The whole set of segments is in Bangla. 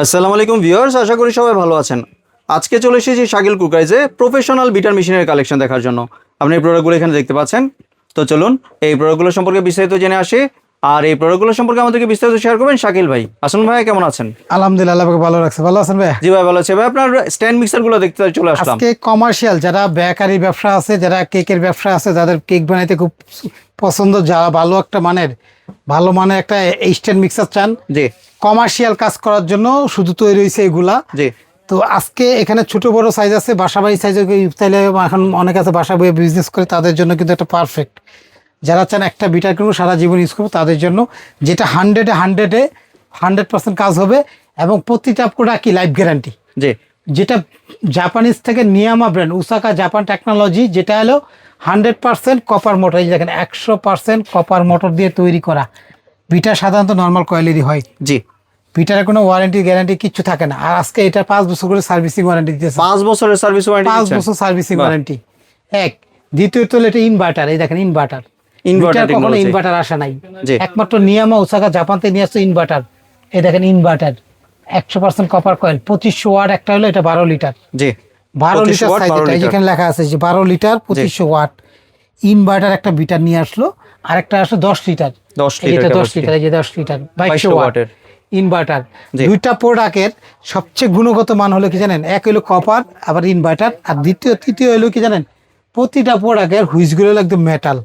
আসসালামু আলাইকুম ভিউয়ার্স, আশা করি সবাই ভালো আছেন। আজকে চলে এসেছি শাকিল কুকাইজে প্রফেশনাল বিটার মেশিনের কালেকশন দেখার জন্য। আপনি এই প্রোডাক্টগুলো এখানে দেখতে পাচ্ছেন। তো চলুন এই প্রোডাক্টগুলো সম্পর্কে বিস্তারিত জেনে আসি। আর এই প্রোডাক্টগুলো সম্পর্কে আমাদেরকে বিস্তারিত শেয়ার করবেন শাকিল ভাই। আসুন ভাই, কেমন আছেন? আলহামদুলিল্লাহ, আল্লাহ ভালো রাখছে। ভালো আছেন ভাই? জি ভাই, ভালো আছে ভাই। আপনার স্ট্যান্ড মিক্সারগুলো দেখতে চলে আসলাম। আজকে কমার্শিয়াল যারা বেকারি ব্যবসা আছে, যারা কেকের ব্যবসা আছে, যাদের কেক বানাইতে খুব পছন্দ, যারা ভালো মানের একটা স্ট্যান্ড মিক্সার চান, জি কমার্শিয়াল কাজ করার জন্য শুধু তৈরি হয়েছে এগুলা। জি। তো আজকে এখানে ছোট বড় সাইজ আছে, বাসাবাড়ি সাইজ চাইলে এখন অনেক আছে বাসা বইয়ে বিজনেস করে, তাদের জন্য কিন্তু একটা পারফেক্ট। যারা চান একটা বিটার কিনবো সারা জীবন ইউজ করবো, তাদের জন্য যেটা 100% কাজ হবে, এবং প্রতিটা প্রোডাক্ট কি লাইফ গ্যারান্টি। জি। যেটা জাপানিজ থেকে নিয়ামা ব্র্যান্ড, উসাকা জাপান টেকনোলজি, যেটা হলো 100% কপার মোটর। এই দেখেন 100% কপার মোটর দিয়ে তৈরি করা বিটা। সাধারণত নর্মাল কয়েলেরই হয়। জি। বিটার কোনো ওয়ারেন্টি গ্যারান্টি কিছু থাকে না। আর আজকে এটা 5 বছর করে সার্ভিসিং ওয়ারেন্টি দিতেছে। 5 বছরের সার্ভিস ওয়ারেন্টি 5 বছর সার্ভিসিং ওয়ারেন্টি। এক দ্বিতীয়ত হলো এটা ইনভার্টার। এই দেখেন ইনভার্টার কখনো ইনভার্টার আসে নাই, একমাত্র নিয়ামা উসাকা জাপান থেকে নিয়ে আসছে ইনভার্টার। এই দেখেন ইনভার্টার 100% কপার কয়েল, 2500 ওয়াট। একটা হলো এটা 12 লিটার। জি, 12 লিটার সাইজ। এটা যেখানে লেখা আছে যে 12 লিটার 2500 ওয়াট ইনভার্টার একটা বিটার নিয়ে আসলো। আর একটা আসলো 10 লিটার। 10 লিটার 10 লিটার 2200 ওয়াটের ইনভার্টার। দুইটা প্রোডাক্টের সবচেয়ে গুণগত মান হলো কি জানেন? এক হলো কপার, আবার ইনভার্টার। আর তৃতীয় হলো কি জানেন? প্রতিটা প্রোডাক্টের হুইসগুলো একদম মেটাল,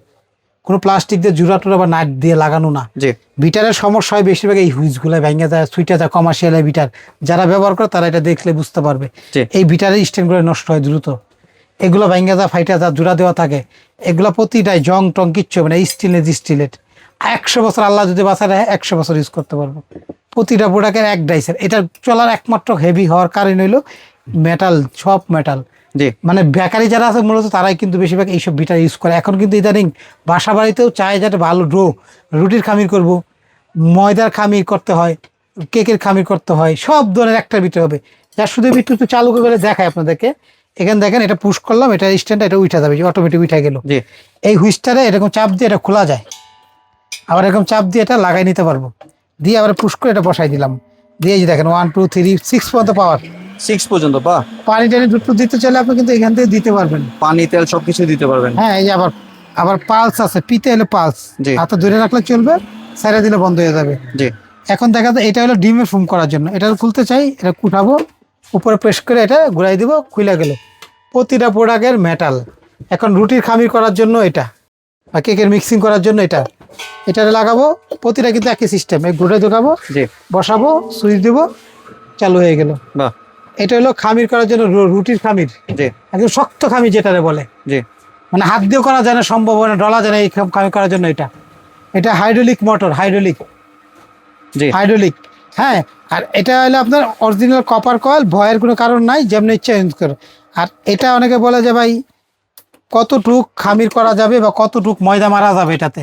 কোনো প্লাস্টিক দিয়ে জোড়া টোড়া বা নাট দিয়ে লাগানো না। বিটারের সমস্যা হয় বেশিরভাগ এই হুইসগুলো ভেঙে যায়, সুইটা যায়। কমার্শিয়াল বিটার যারা ব্যবহার করে তারা এটা দেখলে বুঝতে পারবে। এই বিটারের স্ট্যান্ডগুলো নষ্ট হয় দ্রুত, এগুলো ভেঙে যায়, ফাইটা যায়, জোড়া দেওয়া থাকে। এগুলো প্রতিটাই জং টং কিচ্ছু হবে না, স্টিলেট 100 বছর আল্লাহ যদি বাঁচায় রাখে 100 বছর ইউজ করতে পারবো। প্রতিটা প্রোডাক্টের এক ডাইসের। এটা চলার একমাত্র হেভি হওয়ার কারণ হইলো মেটাল, সব মেটাল। মানে বেকারি যারা আছে মূলত তারাই কিন্তু বেশিরভাগ এইসব বিটার ইউজ করে। এখন কিন্তু ইদানিং বাসা বাড়িতেও চায় যাতে ভালো রুটির খামির করব, ময়দার খামির করতে হয়, কেকের খামির করতে হয়, সব ধরনের একটা বিটার হবে। যার শুধু একটু চালু করে দেখায় আপনাদেরকে। এখানে দেখেন, এটা পুশ করলাম, এটা স্ট্যান্ড, এটা উঠা যাবে, অটোমেটিক উঠা গেল। এই হুইসটারে এরকম চাপ দিয়ে এটা খোলা যায়, আবার এরকম চাপ দিয়ে এটা লাগাই নিতে পারবো। দিয়ে আবার পুশ করে এটা বসাই দিলাম, দিয়ে যে দেখেন 1 2 3 6 পর্যন্ত পাওয়ার। 6 পর্যন্ত পানি টানি দুধ দিতে চাইলে আপনি কিন্তু এখান থেকে দিতে পারবেন, পানি তেল সবকিছু দিতে পারবেন। হ্যাঁ, এই যে আবার পালস আছে, পিতে হলো পালস, হাতে ধরে রাখলে চলবে, ছেড়ে দিলে বন্ধ হয়ে যাবে। এখন দেখা যায় এটা হলো ডিমের ফোম করার জন্য। এটা খুলতে চাই, এটা উঠাবো, উপরে প্রেস করে এটা ঘুরাই দিব, খুলে গেল। প্রতিটা প্রোডাক্টের মেটাল। এখন রুটির খামির করার জন্য এটা, বা কেকের মিক্সিং করার জন্য এটা লাগাবো। প্রতিটা কিন্তু একই সিস্টেম। এই ঘুরে ঢোকাবো, বসাবো, সুইচ দিব, চালু হয়ে গেল। এটা হলো খামির করার জন্য, রুটির খামির, একদম শক্ত খামির যেটারে বলে। মানে হাত দিয়ে করা যায় না, সম্ভব না, ডলা যায় না এই খামির করার জন্য। এটা হাইড্রোলিক মোটর, হাইড্রোলিক। হ্যাঁ, আর এটা হলো আপনার অরিজিনাল কপার কয়েল, ভয়ের কোনো কারণ নাই, যেমন ইচ্ছা ইউজ করে। আর এটা অনেকে বলে যে ভাই কতটুক খামির করা যাবে বা কতটুক ময়দা মারা যাবে এটাতে।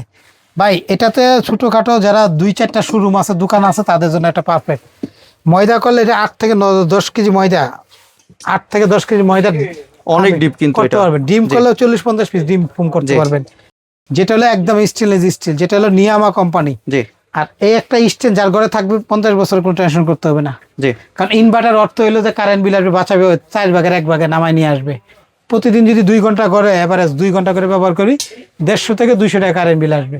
ভাই এটাতে ছোটোখাটো যারা 2-4টা শোরুম আছে, দোকান আছে, তাদের জন্য একটা পারফেক্ট। ময়দা করলে এটা 8 থেকে 10 কেজি ময়দা, 8 থেকে 10 কেজি ময়দা অনেক ডিপ কিন্তু করতে পারবেন। ডিম করলে 40-50 পিস ডিম ফোম করতে পারবেন। যেটা হলো একদম স্টেনলেস স্টিল, যেটা হলো নিয়ামা কোম্পানি। আর এই একটা স্ট্যান্ড যার ঘরে থাকবে 50 বছর কোনো টেনশন করতে হবে না। কারণ ইনভার্টার অর্থ হইলো যে কারেন্ট বিল আসবে, বাঁচাবে, 4 ভাগের 1 ভাগে নামায় নিয়ে আসবে। প্রতিদিন যদি 2 ঘন্টা করে এভারেজ 2 ঘন্টা করে ব্যবহার করি, 150 থেকে 200 টাকা কারেন্ট বিল আসবে।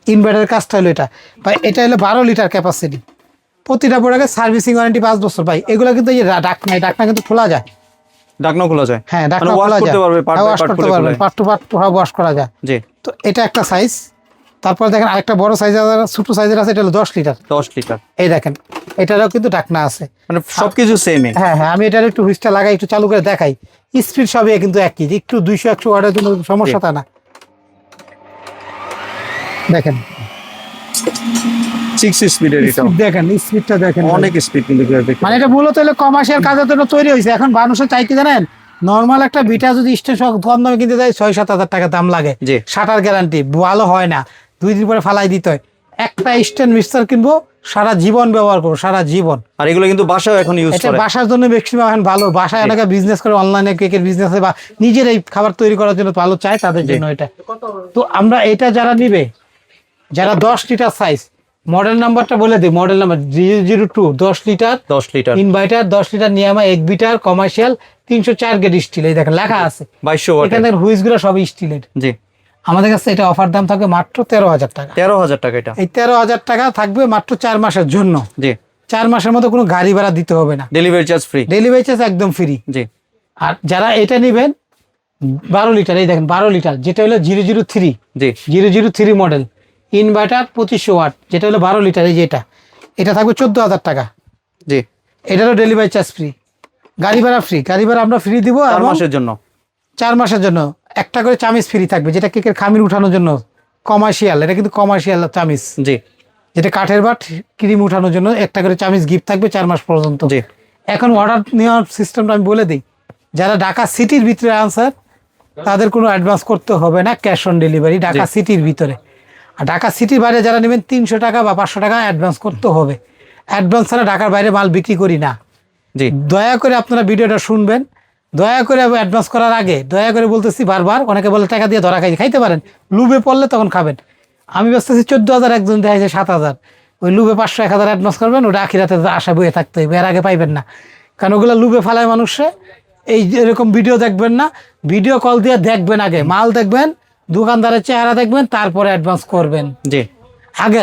ইনভার্টারের কাজটা হলো এটা। ভাই এটা হলো 12 লিটার ক্যাপাসিটি। প্রতিটা প্রোডাক্টের সার্ভিসিং ওয়ারেন্টি 5 বছর। ভাই এগুলো কিন্তু এই ডাকনা কিন্তু খোলা যায়, ডাকনা খোলা যায়। হ্যাঁ, ডাকনা খোলা যায়, ওয়াশ করতে পারবেন, পার্ট টু পার্ট ওয়াশ করা যায়। তো এটা একটা সাইজ। তারপর দেখেন আরেকটা বড় সাইজ, ছোট সাইজের আছে, এটা হলো 10 লিটার। এই দেখেন এটারও কিন্তু ডাকনা আছে, মানে সবকিছু সেম। হ্যাঁ, আমি এটার একটু হুইসটা লাগাই, একটু চালু করে দেখাই। স্পিড সবই কিন্তু একই, একটু 200-100 ওয়াটের জন্য সমস্যা তা না। দেখেন 6 স্পিডের, এটা দেখেন স্পিডটা দেখেন, অনেক স্পিড কিন্তু। মানে এটা মূলত হলো কমার্শিয়াল কাজের জন্য তৈরি হয়েছে। এখন মানুষের চাইতে জানেন, নর্মাল একটা বিটা যদি স্টেশন কম দামে কিনতে যায় 6-7 হাজার টাকা দাম লাগে। শাটার গ্যারান্টি, ভালো হয় না, 2 দিন পরে ফালাই দিতে হয়। একটা স্ট্যান্ড মিক্সার কিনবো, সারা জীবন ব্যবহার করবো, সারা জীবন। আর এগুলো কিন্তু বাসায় এখন ইউজ করে, বাসার জন্য ম্যাক্সিমাম এখন ভালো। বাসায় অনেকে বিজনেস করে, অনলাইনে কেকের বিজনেস বা নিজের এই খাবার তৈরি করার জন্য ভালো চায়, তাদের জন্য এটা। তো আমরা এটা যারা নিবে, যারা 10 লিটার সাইজ, মডেল নাম্বারটা বলে দিই, model number 002, 10 litre 10 litre inverter, 10 litre নিয়ামা, 1 বিটার কমার্শিয়াল, 304 গ্রেড স্টিল। এই দেখেন লেখা আছে 2200 ওয়াট। এখানে হুইস গুলো সব স্টিলের। জি, আমাদের কাছে এটা অফার দাম থাকবে মাত্র 13,000 টাকা। 13,000 টাকা এটা। এই 13,000 টাকা থাকবে মাত্র 4 মাসের জন্য। জি, 4 মাসের মধ্যে কোনো গাড়ি ভাড়া দিতে হবে না, delivery charge free. Delivery charge একদম ফ্রি। জি, আর যারা এটা নেবেন 12 লিটার, এই দেখেন 12 লিটার যেটা হলো 003, জি, 003 মডেল ইনভার্টার 2500 ওয়াট, যেটা হলো 12 লিটার, এই যে এটা থাকবে 14,000 টাকা। জি, এটারও ডেলিভারি চার্জ ফ্রি, গাড়ি ভাড়া ফ্রি। গাড়ি ভাড়া আমরা ফ্রি দিব 4 মাসের জন্য। 4 মাসের জন্য একটা করে চামিচ ফ্রি থাকবে, যেটা কেকের খামির উঠানোর জন্য কমার্শিয়াল। এটা কিন্তু কমার্শিয়াল চামিচ, জি, যেটা কাঠের বাট ক্রিম উঠানোর জন্য একটা করে চামিচ গিফট থাকবে 4 মাস পর্যন্ত। জি, এখন অর্ডার নেওয়ার সিস্টেমটা আমি বলে দিই। যারা ঢাকা সিটির ভিতরে আনসার তাদের কোনো অ্যাডভান্স করতে হবে না, ক্যাশ অন ডেলিভারি ঢাকা সিটির ভিতরে। আর ঢাকা সিটির বাইরে যারা নেবেন 300 টাকা বা 500 টাকা অ্যাডভান্স করতে হবে। অ্যাডভান্স ছাড়া ঢাকার বাইরে মাল বিক্রি করি না। জি, দয়া করে আপনারা ভিডিওটা শুনবেন, দয়া করে অ্যাডভান্স করার আগে দয়া করে বলতেছি বারবার, অনেকে বলে টাকা দিয়ে ধরা খাইতে পারেন, লুবে পড়লে তখন খাবেন। আমি বলতেছি 14,000, একজন দেখা যায় 7,000, ওই লুবে 500 1,000 অ্যাডভান্স করবেন, ওটা আখিরাতে আশা বয়ে থাকতে হবে, এর আগে পাইবেন না। কারণ ওগুলো লুবে ফালায় মানুষে। এই এরকম ভিডিও দেখবেন না, ভিডিও কল দিয়ে দেখবেন, আগে মাল দেখবেন, দোকানদারের চেহারা দেখবেন, তারপরে অ্যাডভান্স করবেন। জি, আগে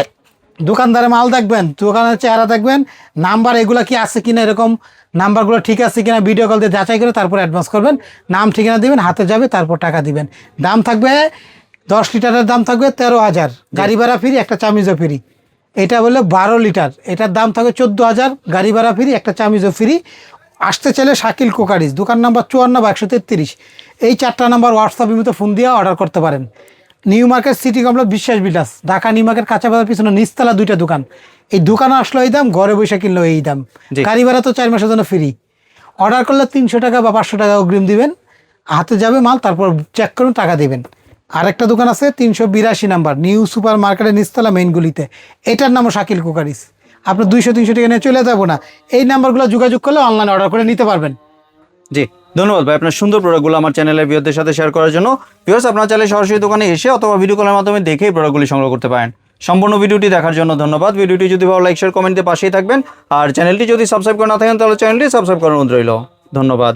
দোকানদারের মাল দেখবেন, দোকানের চেহারা দেখবেন, নাম্বার এগুলা কি আছে কিনা, এরকম নাম্বারগুলো ঠিক আছে কিনা ভিডিও কল দিয়ে যাচাই করে তারপর অ্যাডভান্স করবেন। নাম ঠিকানা দিবেন, হাতে যাবে, তারপর টাকা দিবেন। দাম থাকবে 10 লিটারের দাম থাকবে 13,000, গাড়ি ভাড়া ফ্রি, একটা চামিজও ফ্রি। এটা বলে 12 লিটার, এটার দাম থাকবে 14,000, গাড়ি ভাড়া ফ্রি, একটা চামিজও ফ্রি। আসতে চাইলে শাকিল কোকারিজ, দোকান নাম্বার 54 বা 133, এই 4টা নাম্বার হোয়াটসঅ্যাপ ইমোতে ফোন দিয়ে অর্ডার করতে পারেন। নিউ মার্কেট সিটি কমপ্লেক্স বিশ্বাস বিলাস, ঢাকা নিউ মার্কেট কাঁচা বাজার পিছনে নিচতলা 2টা দোকান। এই দোকানে আসলো এই দাম, ঘরে বসে কিনলো এই দাম। জি। গাড়ি ভাড়া তো 4 মাসের জন্য ফ্রি। অর্ডার করলে 300 টাকা বা 500 টাকা অগ্রিম দিবেন, হাতে যাবে মাল, তারপর চেক করুন, টাকা দিবেন। আরেকটা দোকান আছে 382 নাম্বার, নিউ সুপার মার্কেটের নিচতলা মেইনগুলিতে, এটার নামও শাকিল কুকারিস। আপনি 200-300 টাকা নিয়ে চলে যাবো না, এই নাম্বারগুলো যোগাযোগ করলে অনলাইনে অর্ডার করে নিতে পারবেন। জি, ধন্যবাদ ভাই আপনার সুন্দর প্রোডাক্টগুলো আমার চ্যানেলের ভিউয়ারদের সাথে শেয়ার করার জন্য। ভিউয়ার্স, আপনারা চাইলে সরাসরি দোকানে এসে অথবা ভিডিও কলের মাধ্যমে দেখেই প্রোডাক্টগুলি সংগ্রহ করতে পারেন। সম্পূর্ণ ভিডিওটি দেখার জন্য ধন্যবাদ। ভিডিওটি যদি ভালো লাইক শেয়ার কমেন্টে পাশেই থাকবেন, আর চ্যানেলটি যদি সাবস্ক্রাইব করে না থাকেন তাহলে চ্যানেলটি সাবস্ক্রাইব করার অনুরোধ রইল। ধন্যবাদ।